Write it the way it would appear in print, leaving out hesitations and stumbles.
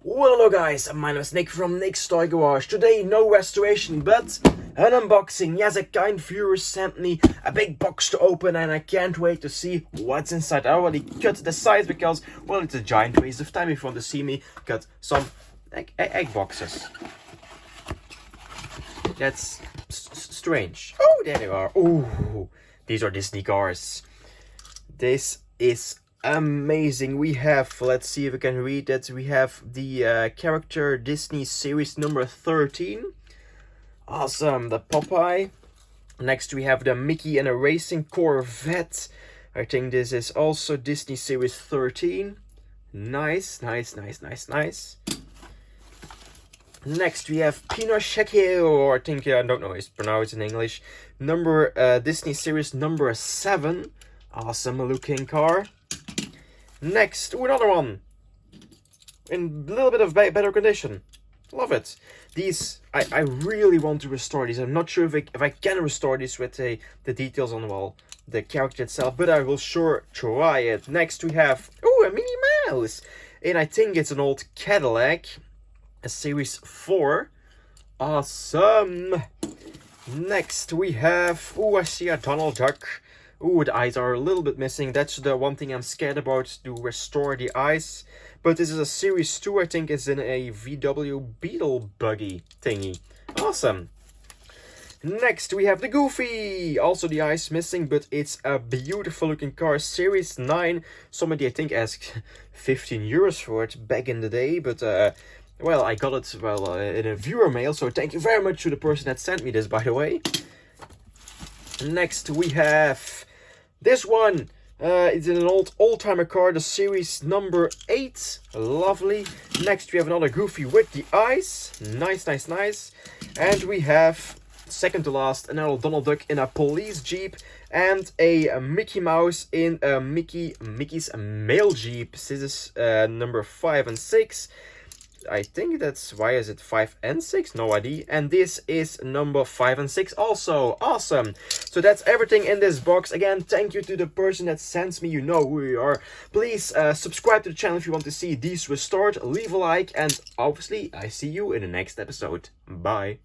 Well, hello guys, my name is Nick from Nick's Toy Garage. Today, no restoration, but an unboxing. Yes, a kind viewer sent me a big box to open and I can't wait to see what's inside. I already cut the size because, well, it's a giant waste of time if you want to see me cut some egg boxes. That's strange. Oh, there they are. Oh, these are Disney cars. This is amazing. We have, let's see if we can read that. We have the character Disney series number 13. Awesome. The Popeye. Next we have the Mickey and a racing Corvette. I think this is also Disney series 13. Nice. Next we have Pinochet, or I think, I don't know how it's pronounced in English. Disney series number 7. Awesome looking car. Next, another one. In a little bit of better condition. Love it. These, I really want to restore these. I'm not sure if I can restore these with the details on the wall, the character itself, but I will sure try it. Next we have, a Minnie Mouse. And I think it's an old Cadillac. A series 4. Awesome. Next we have, I see a Donald Duck. The eyes are a little bit missing. That's the one thing I'm scared about, to restore the eyes. But this is a series 2, I think it's in a VW Beetle buggy thingy. Awesome. Next we have the Goofy. Also the eyes missing, but it's a beautiful looking car. Series 9. Somebody I think asked 15 euros for it back in the day, but well, I got it, in a viewer mail, so thank you very much to the person that sent me this, by the way. Next, we have this one. It's an old-timer car, the series number 8. Lovely. Next, we have another Goofy with the eyes. Nice. And we have, second to last, another Donald Duck in a police jeep. And a Mickey Mouse in a Mickey's mail jeep. This is number 5 and 6. I think that's, why is it 5 and 6? No idea. And this is number 5 and 6 also. Awesome. So that's everything in this box. Again, thank you to the person that sends me. You know who you are. Please subscribe to the channel if you want to see these restored. Leave a like. And obviously, I see you in the next episode. Bye.